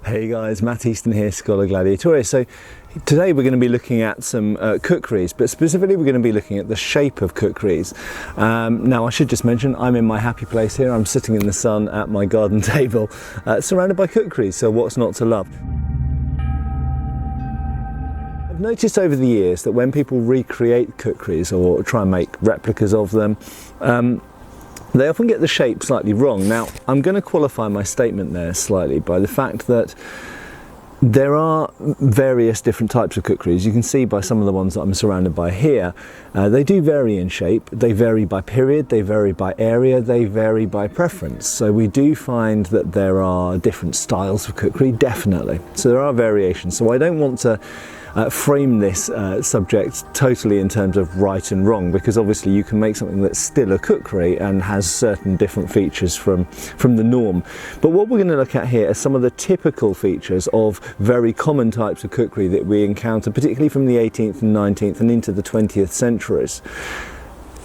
Hey guys, Matt Easton here, Schola Gladiatoria. So today we're going to be looking at some kukris, but specifically we're going to be looking at the shape of kukris. Now I should just mention I'm in my happy place here. I'm sitting in the sun at my garden table, surrounded by kukris, so what's not to love? I've noticed over the years that when people recreate kukris or try and make replicas of them, they often get the shape slightly wrong. Now, I'm going to qualify my statement there slightly by the fact that there are various different types of kukris. You can see by some of the ones that I'm surrounded by here, they do vary in shape, they vary by period, they vary by area, they vary by preference. So we do find that there are different styles of kukri, definitely. So there are variations. So I don't want to frame this subject totally in terms of right and wrong, because obviously you can make something that's still a kukri and has certain different features from the norm. But what we're going to look at here are some of the typical features of very common types of kukri that we encounter, particularly from the 18th and 19th and into the 20th centuries.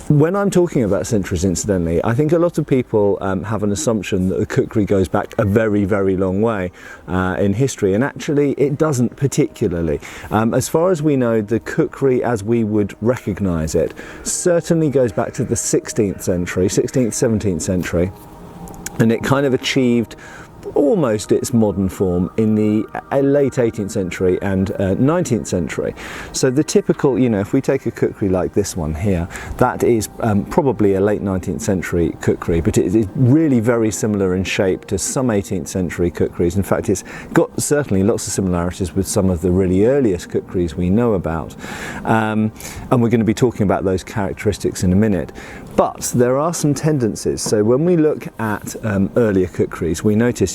When I'm talking about centuries, incidentally, I think a lot of people have an assumption that the kukri goes back a very, very long way in history, and actually it doesn't particularly. As far as we know, the kukri as we would recognise it certainly goes back to the 16th century, 16th, 17th century, and it kind of achieved almost its modern form in the late 18th century and 19th century. So the typical, if we take a kukri like this one here, that is probably a late 19th century kukri, but it is really very similar in shape to some 18th century kukris. In fact, it's got certainly lots of similarities with some of the really earliest kukris we know about. And we're going to be talking about those characteristics in a minute. But there are some tendencies. So when we look at earlier kukris,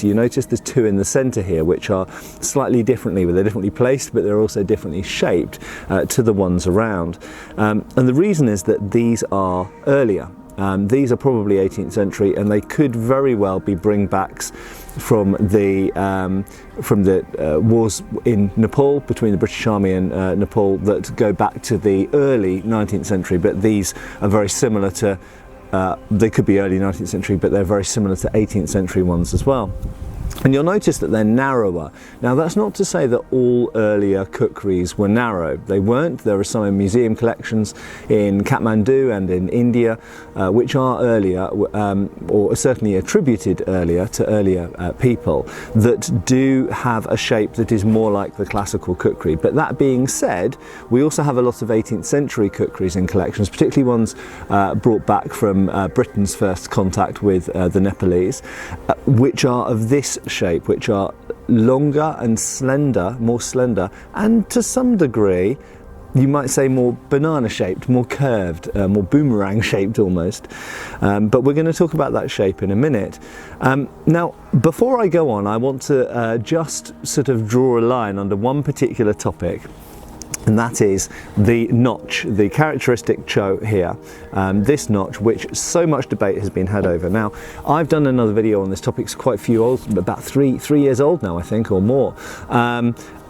you notice there's two in the centre here, which are slightly differently, they're differently placed, but they're also differently shaped to the ones around. And the reason is that these are earlier. These are probably 18th century, and they could very well be bringbacks from the wars in Nepal, between the British Army and Nepal, that go back to the early 19th century, but these are very similar to, they could be early 19th century, but they're very similar to 18th century ones as well. And you'll notice that they're narrower. Now that's not to say that all earlier kukris were narrow. They weren't. There are some in museum collections in Kathmandu and in India which are earlier, or certainly attributed earlier to earlier people, that do have a shape that is more like the classical kukri. But that being said, we also have a lot of 18th century kukris in collections, particularly ones brought back from Britain's first contact with the Nepalese, which are of this shape, which are longer and slender, more slender, and to some degree you might say more banana shaped, more curved, more boomerang shaped almost. But we're going to talk about that shape in a minute. Now before I go on, I want to just sort of draw a line under one particular topic, and that is the notch, the characteristic cho here, this notch, which so much debate has been had over. Now, I've done another video on this topic, it's quite a few old, about three years old now, I think, or more.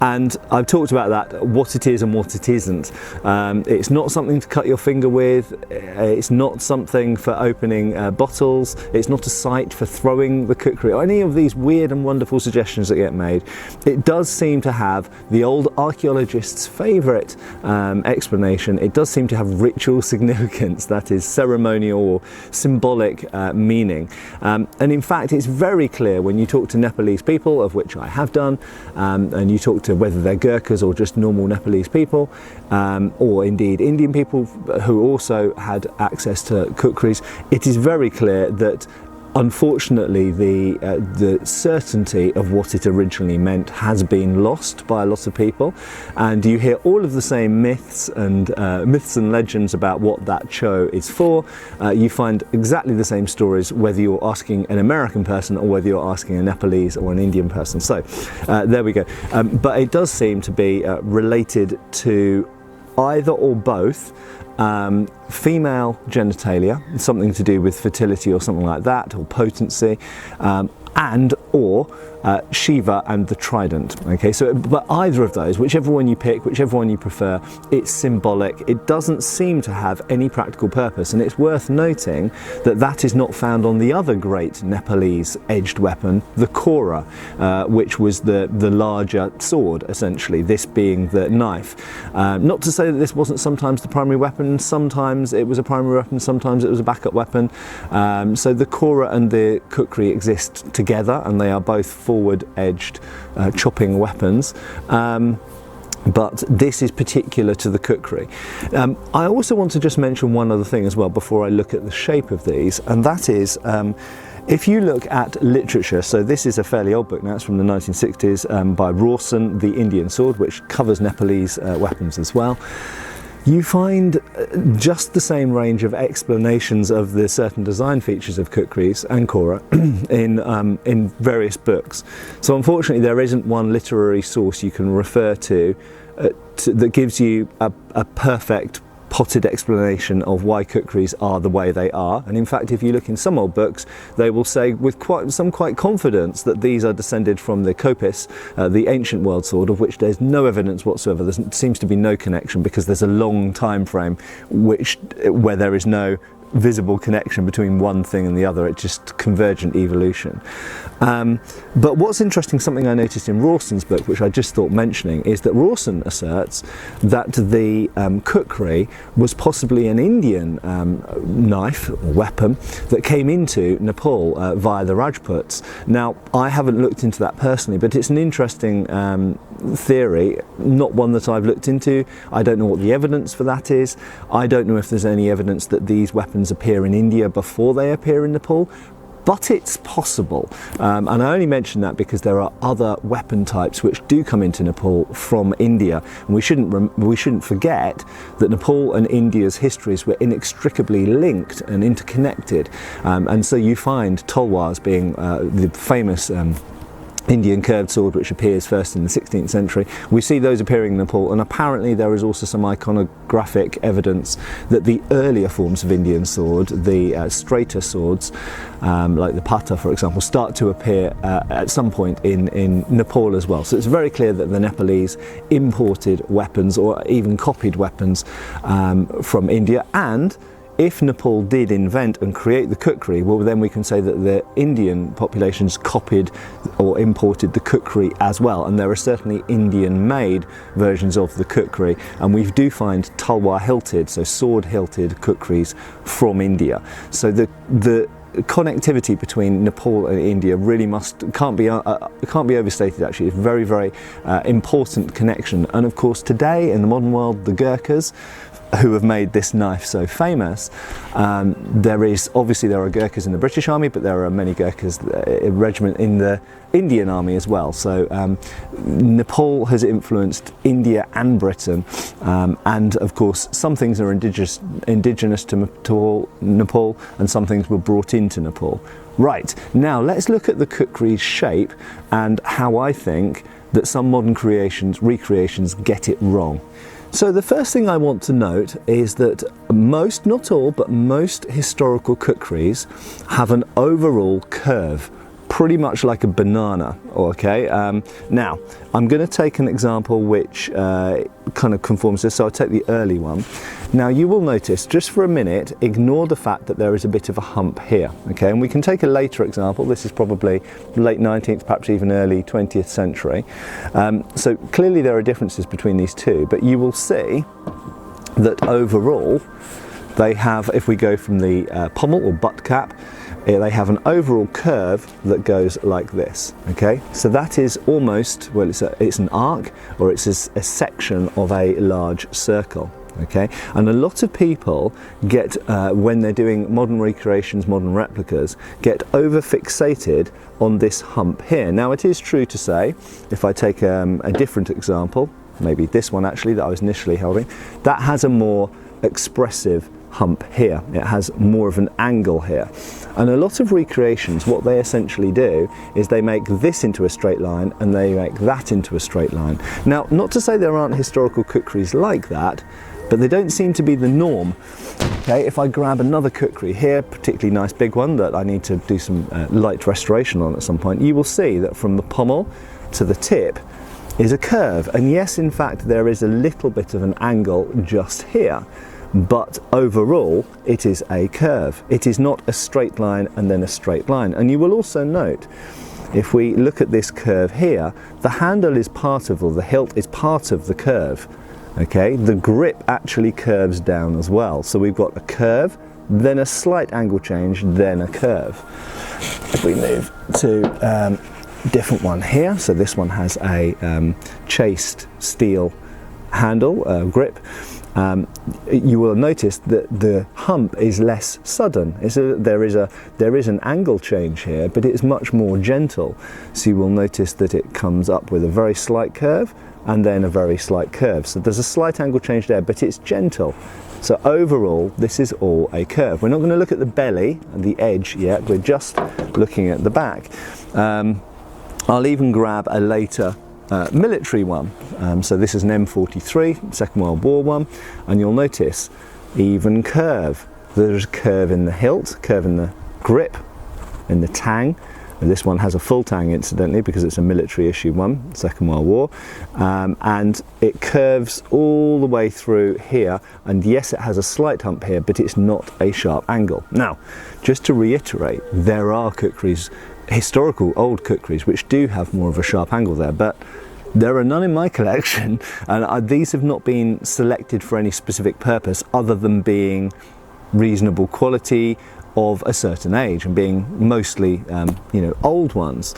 And I've talked about that, what it is and what it isn't. It's not something to cut your finger with, it's not something for opening bottles, it's not a site for throwing the kukri, or any of these weird and wonderful suggestions that get made. It does seem to have the old archaeologists' favourite explanation. It does seem to have ritual significance, that is ceremonial or symbolic meaning. And in fact, it's very clear when you talk to Nepalese people, of which I have done, and you talk to whether they're Gurkhas or just normal Nepalese people, or indeed Indian people who also had access to kukris, it is very clear that unfortunately the certainty of what it originally meant has been lost by a lot of people, and you hear all of the same myths and legends about what that cho is for. You find exactly the same stories whether you're asking an American person or whether you're asking a Nepalese or an Indian person. So there we go. But it does seem to be related to either or both female genitalia, something to do with fertility or something like that, or potency, and or Shiva and the trident. Okay, so but either of those, whichever one you pick, whichever one you prefer, it's symbolic. It doesn't seem to have any practical purpose, and it's worth noting that that is not found on the other great Nepalese edged weapon, the kora, which was the larger sword, essentially, this being the knife. Not to say that this wasn't sometimes the primary weapon, sometimes it was a primary weapon, sometimes it was a backup weapon. So the kora and the kukri exist together, and they are both forward-edged chopping weapons. But this is particular to the kukri. I also want to just mention one other thing as well before I look at the shape of these, and that is if you look at literature, so this is a fairly old book now, it's from the 1960s by Rawson, The Indian Sword, which covers Nepalese weapons as well. You find just the same range of explanations of the certain design features of kukris and kora in various books. So unfortunately there isn't one literary source you can refer to, that gives you a perfect potted explanation of why kukris are the way they are. And in fact, if you look in some old books, they will say with quite confidence that these are descended from the kopis, the ancient world sword, of which there's no evidence whatsoever. There seems to be no connection, because there's a long time frame where there is no visible connection between one thing and the other. It's just convergent evolution. But what's interesting, something I noticed in Rawson's book, which I just thought mentioning, is that Rawson asserts that the kukri was possibly an Indian knife or weapon that came into Nepal via the Rajputs. Now, I haven't looked into that personally, but it's an interesting theory, not one that I've looked into. I don't know what the evidence for that is. I don't know if there's any evidence that these weapons appear in India before they appear in Nepal, but it's possible. And I only mention that because there are other weapon types which do come into Nepal from India, and we shouldn't forget that Nepal and India's histories were inextricably linked and interconnected, and so you find tulwars being the famous Indian curved sword, which appears first in the 16th century. We see those appearing in Nepal, and apparently there is also some iconographic evidence that the earlier forms of Indian sword, the straighter swords, like the pata for example, start to appear at some point in Nepal as well. So it's very clear that the Nepalese imported weapons, or even copied weapons from India. And if Nepal did invent and create the kukri, well, then we can say that the Indian populations copied or imported the kukri as well, and there are certainly Indian-made versions of the kukri, and we do find talwar hilted, so sword-hilted kukris from India. So the connectivity between Nepal and India really can't be overstated. Actually, it's a very, very important connection. And of course, today in the modern world, the Gurkhas, who have made this knife so famous, there are Gurkhas in the British Army, but there are many Gurkhas regiment in the Indian Army as well. So Nepal has influenced India and Britain, and of course some things are indigenous to Nepal, and some things were brought into Nepal. Right, now let's look at the kukri's shape and how I think that some modern recreations get it wrong. So the first thing I want to note is that most, not all, but most historical kukris have an overall curve, pretty much like a banana, okay? Now, I'm going to take an example which kind of conforms to this, so I'll take the early one. Now, you will notice, just for a minute, ignore the fact that there is a bit of a hump here, okay? And we can take a later example. This is probably late 19th, perhaps even early 20th century. So clearly there are differences between these two, but you will see that overall they have, if we go from the pommel or butt cap, they have an overall curve that goes like this, okay? So that is almost, well, it's an arc, or it's a section of a large circle, okay? And a lot of people get, when they're doing modern recreations, modern replicas, get over fixated on this hump here. Now, it is true to say, if I take a different example, maybe this one actually that I was initially holding, that has a more expressive hump here. It has more of an angle here. And a lot of recreations, what they essentially do is they make this into a straight line and they make that into a straight line. Now, not to say there aren't historical kukris like that, but they don't seem to be the norm. Okay, if I grab another kukri here, particularly nice big one that I need to do some light restoration on at some point, you will see that from the pommel to the tip is a curve, and yes, in fact there is a little bit of an angle just here, but overall it is a curve. It is not a straight line and then a straight line. And you will also note, if we look at this curve here, the handle is part of, or the hilt is part of the curve. Okay, the grip actually curves down as well. So we've got a curve, then a slight angle change, then a curve. If we move to different one here, so this one has a chaste steel handle grip. You will notice that the hump is less sudden. There is an angle change here, but it's much more gentle. So you will notice that it comes up with a very slight curve and then a very slight curve. So there's a slight angle change there, but it's gentle. So overall, this is all a curve. We're not going to look at the belly and the edge yet. We're just looking at the back. I'll even grab a later military one. So this is an M43, Second World War one, and you'll notice even curve. There's a curve in the hilt, curve in the grip, in the tang. And this one has a full tang, incidentally, because it's a military issue one, Second World War, and it curves all the way through here, and yes, it has a slight hump here, but it's not a sharp angle. Now, just to reiterate, there are kukris, historical old kukris, which do have more of a sharp angle there, but there are none in my collection, and these have not been selected for any specific purpose other than being reasonable quality of a certain age and being mostly old ones.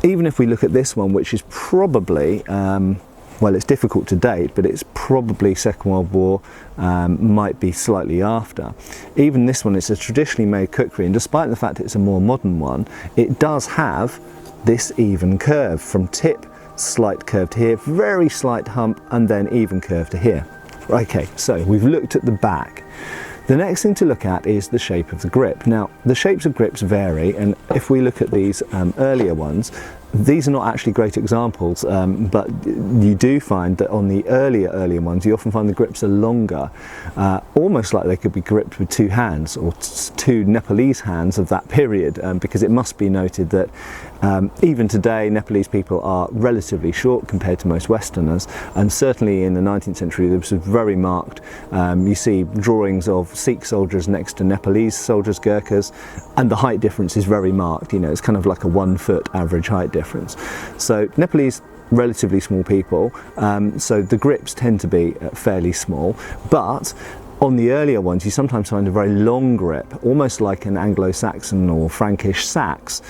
Even if we look at this one, which is probably well, it's difficult to date, but it's probably Second World War, might be slightly after. Even this one, it's a traditionally made kukri, and despite the fact it's a more modern one, it does have this even curve from tip, slight curve to here, very slight hump, and then even curve to here. Okay, so we've looked at the back. The next thing to look at is the shape of the grip. Now, the shapes of grips vary, and if we look at these earlier ones, these are not actually great examples, but you do find that on the earlier ones, you often find the grips are longer, almost like they could be gripped with two hands, or two Nepalese hands of that period, because it must be noted that even today, Nepalese people are relatively short compared to most Westerners, and certainly in the 19th century this was very marked. You see drawings of Sikh soldiers next to Nepalese soldiers, Gurkhas, and the height difference is very marked. You know, it's kind of like a 1 foot average height difference. So Nepalese, relatively small people, so the grips tend to be fairly small, but on the earlier ones you sometimes find a very long grip, almost like an Anglo-Saxon or Frankish sax,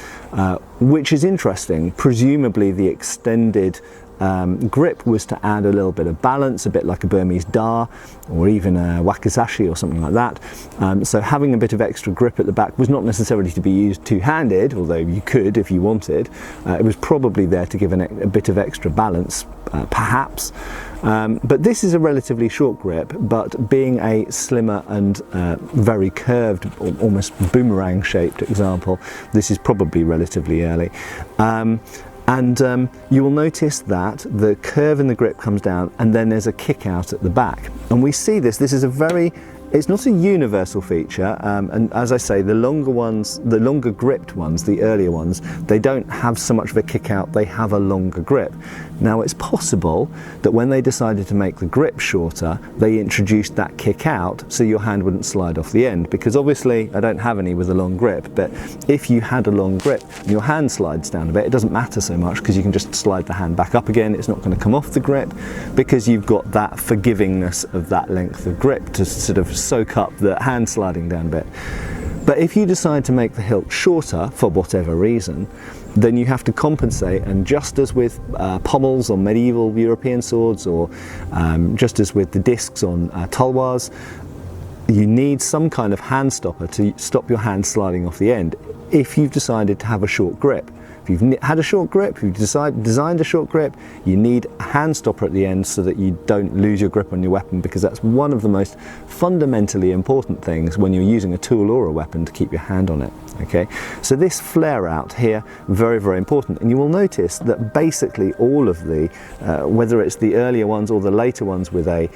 which is interesting. Presumably the extended grip was to add a little bit of balance, a bit like a Burmese da or even a wakizashi or something like that. So having a bit of extra grip at the back was not necessarily to be used two-handed, although you could if you wanted. It was probably there to give a bit of extra balance, perhaps. But this is a relatively short grip, but being a slimmer and very curved, almost boomerang shaped example, this is probably relatively early. You will notice that the curve in the grip comes down and then there's a kick out at the back. And we see this is it's not a universal feature, and as I say, the longer ones, the longer gripped ones, the earlier ones, they don't have so much of a kick out, they have a longer grip. Now it's possible that when they decided to make the grip shorter, they introduced that kick out so your hand wouldn't slide off the end, because obviously I don't have any with a long grip, but if you had a long grip and your hand slides down a bit, it doesn't matter so much because you can just slide the hand back up again. It's not going to come off the grip because you've got that forgivingness of that length of grip to sort of soak up the hand sliding down a bit. But if you decide to make the hilt shorter for whatever reason, then you have to compensate, and just as with pommels on medieval European swords, or just as with the discs on talwars, you need some kind of hand stopper to stop your hand sliding off the end if you've decided to have a short grip. If you've had a short grip, if you've designed a short grip, you need a hand stopper at the end so that you don't lose your grip on your weapon, because that's one of the most fundamentally important things when you're using a tool or a weapon, to keep your hand on it. Okay, so this flare out here, very, very important. And you will notice that basically all of the, whether it's the earlier ones or the later ones with a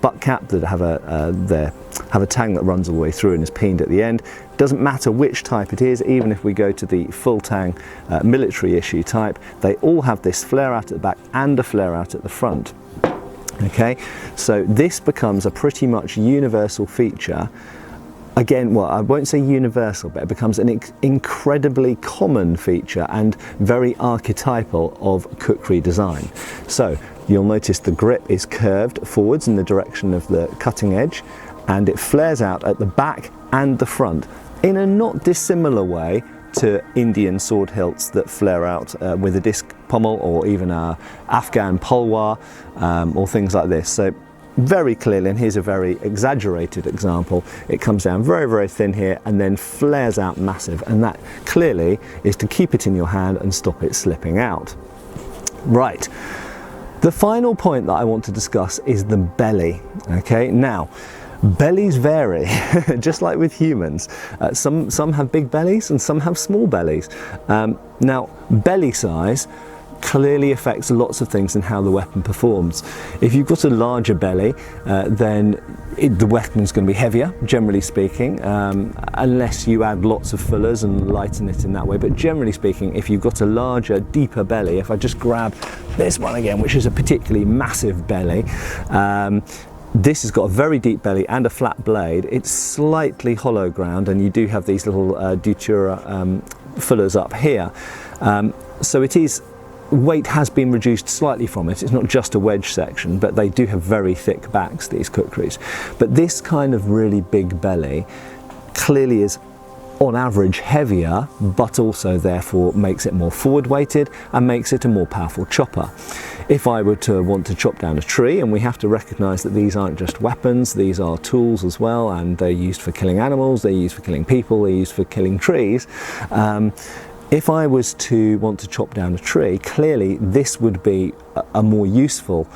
butt cap that have a tang that runs all the way through and is peened at the end, doesn't matter which type it is, even if we go to the full tang military issue type, they all have this flare out at the back and a flare out at the front. Okay, so this becomes a pretty much universal feature. Again, well, I won't say universal, but it becomes an incredibly common feature and very archetypal of Kukri design. So you'll notice the grip is curved forwards in the direction of the cutting edge, and it flares out at the back and the front in a not dissimilar way to Indian sword hilts that flare out with a disc pommel, or even a Afghan polwar, or things like this. So very clearly, and here's a very exaggerated example, it comes down very, very thin here and then flares out massive, and that clearly is to keep it in your hand and stop it slipping out. Right, the final point that I want to discuss is the belly. Okay, now bellies vary, just like with humans. Some have big bellies and some have small bellies. Now, belly size clearly affects lots of things in how the weapon performs. If you've got a larger belly, then the weapon's going to be heavier, generally speaking, unless you add lots of fillers and lighten it in that way. But generally speaking, if you've got a larger, deeper belly, if I just grab this one again, which is a particularly massive belly, this has got a very deep belly and a flat blade. It's slightly hollow ground, and you do have these little Datura fillers up here. So it is, weight has been reduced slightly from it. It's not just a wedge section, but they do have very thick backs, these Kukris. But this kind of really big belly clearly is on average heavier, but also therefore makes it more forward weighted and makes it a more powerful chopper. If I were to want to chop down a tree, and we have to recognize that these aren't just weapons, these are tools as well, and they're used for killing animals, they're used for killing people, they're used for killing trees. If I was to want to chop down a tree, clearly this would be a more useful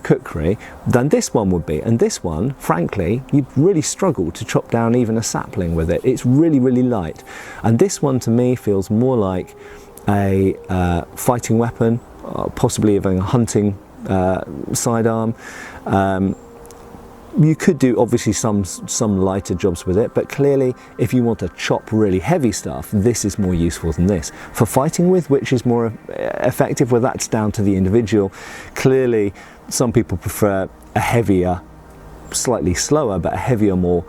Kukri than this one would be. And this one, frankly, you'd really struggle to chop down even a sapling with it. It's really, really light. And this one to me feels more like a fighting weapon, possibly even a hunting sidearm. You could do obviously some lighter jobs with it, but clearly if you want to chop really heavy stuff, this is more useful than this. For fighting with, which is more effective, well, that's down to the individual. Clearly some people prefer a heavier, slightly slower, but a heavier, more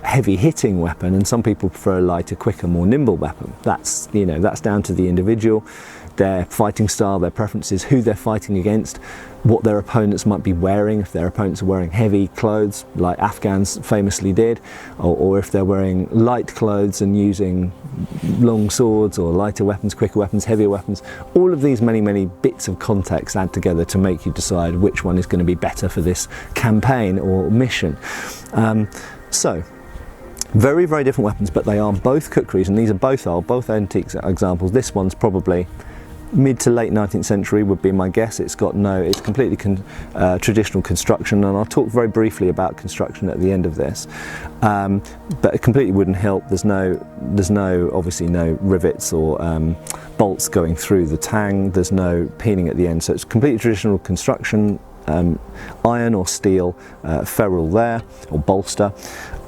heavy hitting weapon, and some people prefer a lighter, quicker, more nimble weapon. That's, you know, that's down to the individual, their fighting style, their preferences, who they're fighting against, what their opponents might be wearing. If their opponents are wearing heavy clothes, like Afghans famously did, or if they're wearing light clothes and using long swords or lighter weapons, quicker weapons, heavier weapons. All of these many bits of context add together to make you decide which one is going to be better for this campaign or mission. So very, very different weapons, but they are both Kukris, and these are both old, both antique examples. This one's probably mid to late 19th century would be my guess. It's completely traditional construction, and I'll talk very briefly about construction at the end of this. But a completely wooden hilt. There's obviously no rivets or bolts going through the tang. There's no peening at the end, so it's completely traditional construction. Iron or steel ferrule there, or bolster.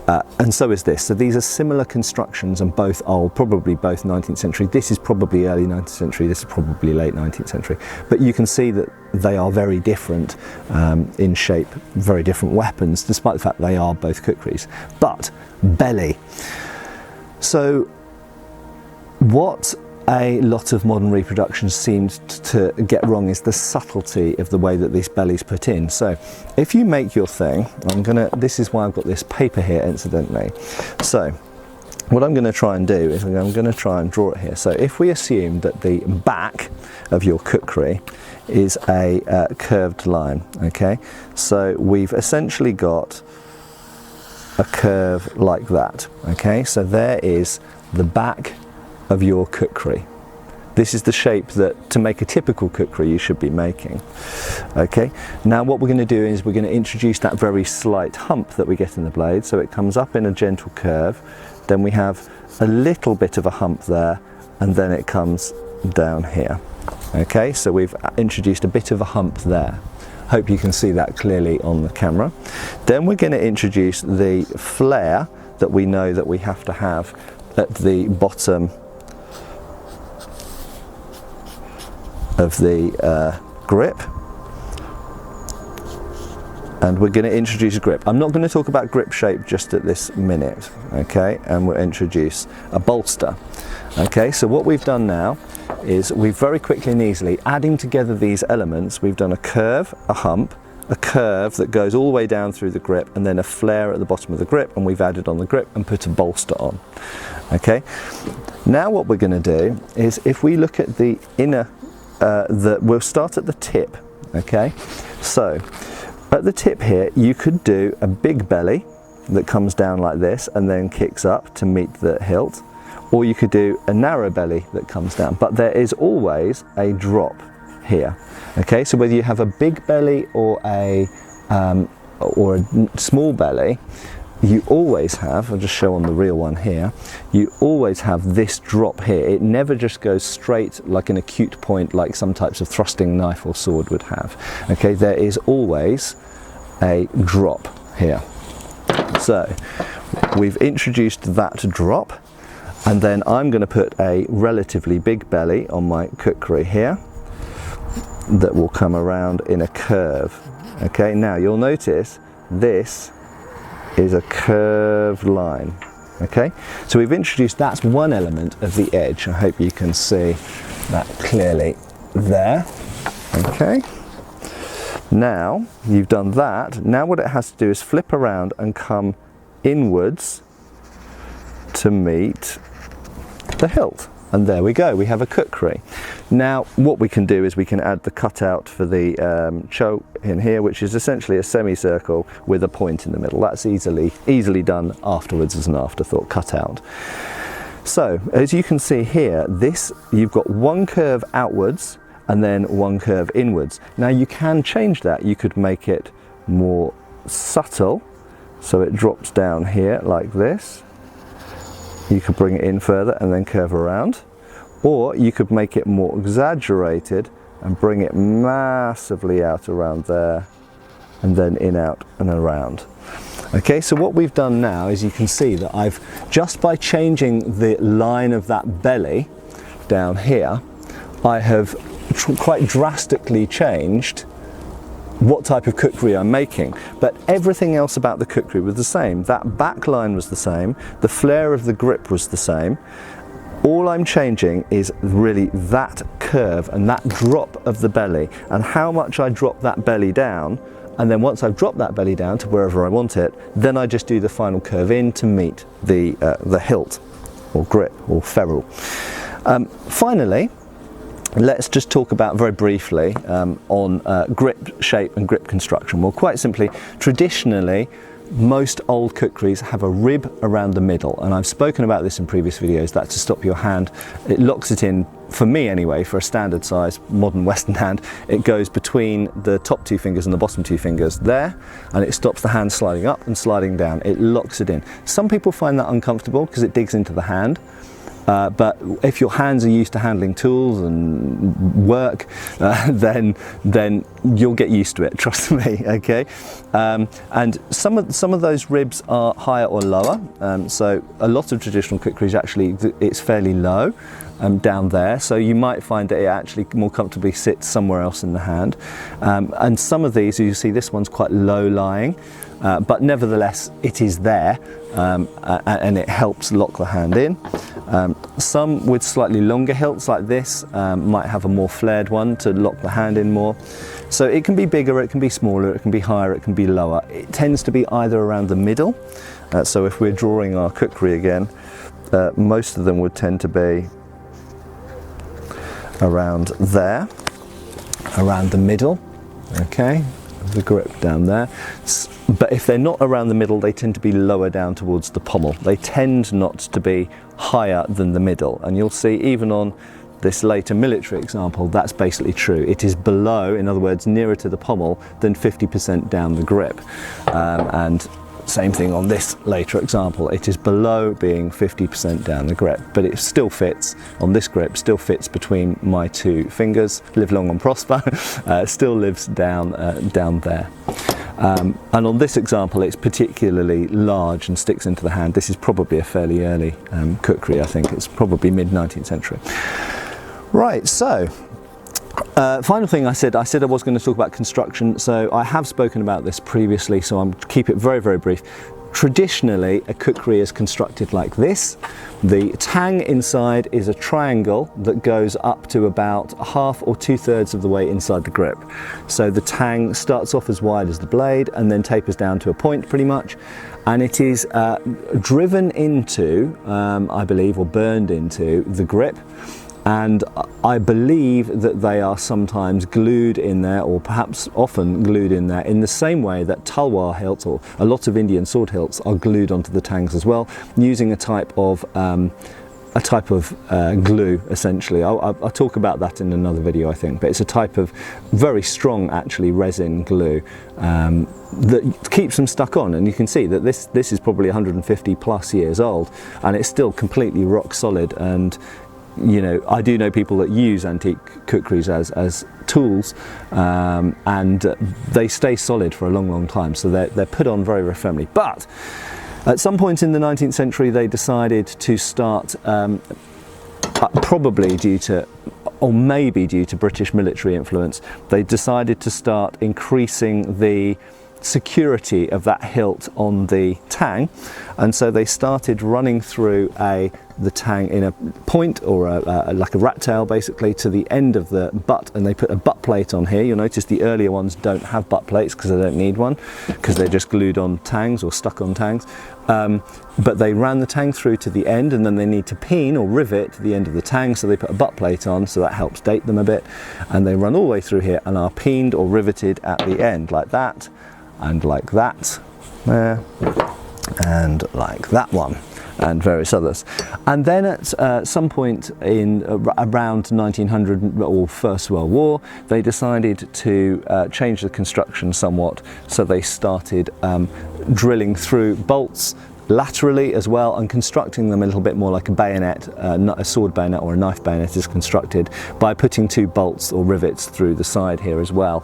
And so is this. So these are similar constructions and both old, probably both 19th century. This is probably early 19th century, this is probably late 19th century. But you can see that they are very different in shape, very different weapons, despite the fact they are both Kukris. But belly. So what a lot of modern reproductions seem to get wrong is the subtlety of the way that these bellies put in. So if you make your thing, this is why I've got this paper here incidentally. So what I'm going to try and do is I'm going to try and draw it here. So if we assume that the back of your Kukri is a curved line, okay, so we've essentially got a curve like that, okay, so there is the back of your Kukri. This is the shape that, to make a typical kukri, you should be making. Okay, now what we're going to do is we're going to introduce that very slight hump that we get in the blade, so it comes up in a gentle curve, then we have a little bit of a hump there, and then it comes down here. Okay, so we've introduced a bit of a hump there. Hope you can see that clearly on the camera. Then we're going to introduce the flare that we know that we have to have at the bottom of the grip, and we're going to introduce a grip. I'm not going to talk about grip shape just at this minute, okay, and we'll introduce a bolster. Okay, so what we've done now is we've very quickly and easily, adding together these elements, we've done a curve, a hump, a curve that goes all the way down through the grip, and then a flare at the bottom of the grip, and we've added on the grip and put a bolster on. Okay, now what we're going to do is, if we look at the inner, we'll start at the tip. Okay, so at the tip here you could do a big belly that comes down like this and then kicks up to meet the hilt, or you could do a narrow belly that comes down, but there is always a drop here. Okay, so whether you have a big belly or a small belly, you always have, I'll just show on the real one here, you always have this drop here. It never just goes straight like an acute point like some types of thrusting knife or sword would have. Okay, there is always a drop here. So we've introduced that drop, and then I'm going to put a relatively big belly on my kukri here that will come around in a curve. Okay, now you'll notice this is a curved line. Okay, so we've introduced, that's one element of the edge. I hope you can see that clearly there. Okay, now you've done that. Now what it has to do is flip around and come inwards to meet the hilt, and there we go, we have a kukri. Now what we can do is we can add the cutout for the cho in here, which is essentially a semicircle with a point in the middle. That's easily done afterwards as an afterthought cutout. So as you can see here, this, you've got one curve outwards and then one curve inwards. Now you can change that. You could make it more subtle, so it drops down here like this. You could bring it in further and then curve around, or you could make it more exaggerated and bring it massively out around there and then in, out and around. Okay, so what we've done now is you can see that I've, just by changing the line of that belly down here, I have quite drastically changed what type of kukri I'm making, but everything else about the kukri was the same. That back line was the same, the flare of the grip was the same. All I'm changing is really that curve and that drop of the belly, and how much I drop that belly down, and then once I've dropped that belly down to wherever I want it, then I just do the final curve in to meet the hilt or grip or ferrule. Finally, let's just talk about very briefly on grip shape and grip construction. Well, quite simply, traditionally, most old kukris have a rib around the middle, and I've spoken about this in previous videos. That's to stop your hand, it locks it in, for me anyway, for a standard size modern Western hand, it goes between the top two fingers and the bottom two fingers there, and it stops the hand sliding up and sliding down. It locks it in. Some people find that uncomfortable because it digs into the hand. But if your hands are used to handling tools and work, then you'll get used to it, trust me, okay? And some of those ribs are higher or lower, so a lot of traditional kukris actually, it's fairly low down there, so you might find that it actually more comfortably sits somewhere else in the hand. And some of these, you see this one's quite low lying, but nevertheless it is there, and it helps lock the hand in. Some with slightly longer hilts like this might have a more flared one to lock the hand in more. So it can be bigger, it can be smaller, it can be higher, it can be lower. It tends to be either around the middle. So if we're drawing our kukri again, most of them would tend to be around there, around the middle, okay, the grip down there. But if they're not around the middle, they tend to be lower down towards the pommel. They tend not to be higher than the middle, and you'll see even on this later military example, that's basically true. It is below, in other words, nearer to the pommel than 50% down the grip. And same thing on this later example, it is below being 50% down the grip, but it still fits on this grip, still fits between my two fingers. Live long and prosper. Still lives down there. And on this example, it's particularly large and sticks into the hand. This is probably a fairly early kukri, I think. It's probably mid-19th century. Right, so final thing I said I was going to talk about construction, so I have spoken about this previously, so I'm keep it very, very brief. Traditionally, a kukri is constructed like this. The tang inside is a triangle that goes up to about half or 2/3 of the way inside the grip. So the tang starts off as wide as the blade and then tapers down to a point pretty much. And it is driven into, I believe, or burned into the grip. And I believe that they are sometimes glued in there, or perhaps often glued in there, in the same way that talwar hilts, or a lot of Indian sword hilts, are glued onto the tangs as well, using a type of glue, essentially. I'll talk about that in another video, I think, but it's a type of very strong, actually, resin glue that keeps them stuck on. And you can see that this is probably 150 plus years old, and it's still completely rock solid. And you know, I do know people that use antique kukris as tools, and they stay solid for a long, long time. So they're put on very, very firmly. But at some point in the 19th century, they decided to start, probably due to, or maybe due to British military influence, they decided to start increasing the security of that hilt on the tang, and so they started running through the tang in a point, or like a rat tail basically, to the end of the butt, and they put a butt plate on here. You'll notice the earlier ones don't have butt plates because they don't need one, because they're just glued on tangs or stuck on tangs. But they ran the tang through to the end, and then they need to peen or rivet the end of the tang, so they put a butt plate on, so that helps date them a bit, and they run all the way through here and are peened or riveted at the end, like that, and like that there, and like that one, and various others. And then at some point in around 1900 or First World War, they decided to change the construction somewhat, so they started drilling through bolts laterally as well, and constructing them a little bit more like a bayonet, a sword bayonet or a knife bayonet is constructed, by putting two bolts or rivets through the side here as well,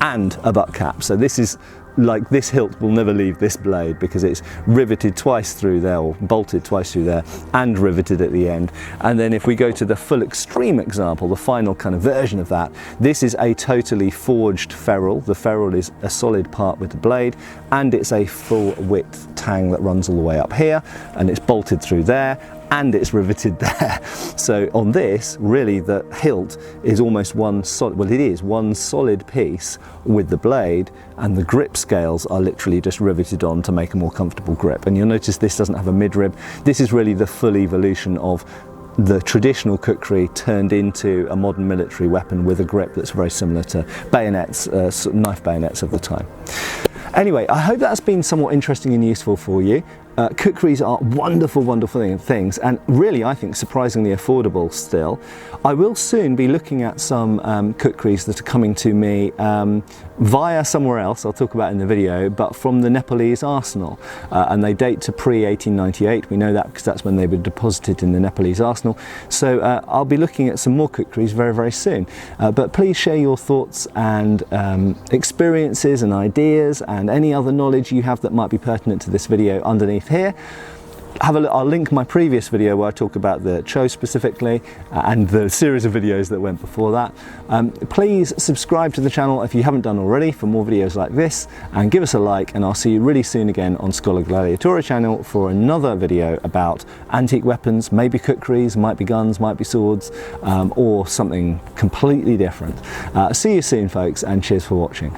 and a butt cap. So this is like, this hilt will never leave this blade, because it's riveted twice through there, or bolted twice through there, and riveted at the end. And then if we go to the full extreme example, the final kind of version of that, this is a totally forged ferrule. The ferrule is a solid part with the blade, and it's a full width tang that runs all the way up here, and it's bolted through there, and it's riveted there. So on this, really, the hilt is almost one solid, well, it is one solid piece with the blade, and the grip scales are literally just riveted on to make a more comfortable grip. And you'll notice this doesn't have a midrib. This is really the full evolution of the traditional kukri turned into a modern military weapon with a grip that's very similar to bayonets, knife bayonets of the time. Anyway, I hope that's been somewhat interesting and useful for you. Kukris are wonderful, wonderful things, and really, I think, surprisingly affordable still. I will soon be looking at some kukris that are coming to me via somewhere else, I'll talk about in the video, but from the Nepalese arsenal, and they date to pre-1898. We know that because that's when they were deposited in the Nepalese arsenal. So I'll be looking at some more kukris very, very soon. But please share your thoughts and experiences and ideas, and any other knowledge you have that might be pertinent to this video underneath here. Have a look. I'll link my previous video where I talk about the Cho specifically, and the series of videos that went before that. Please subscribe to the channel if you haven't done already for more videos like this, and give us a like, and I'll see you really soon again on Schola Gladiatoria channel for another video about antique weapons, maybe kukris, might be guns, might be swords, or something completely different. See you soon, folks, and cheers for watching.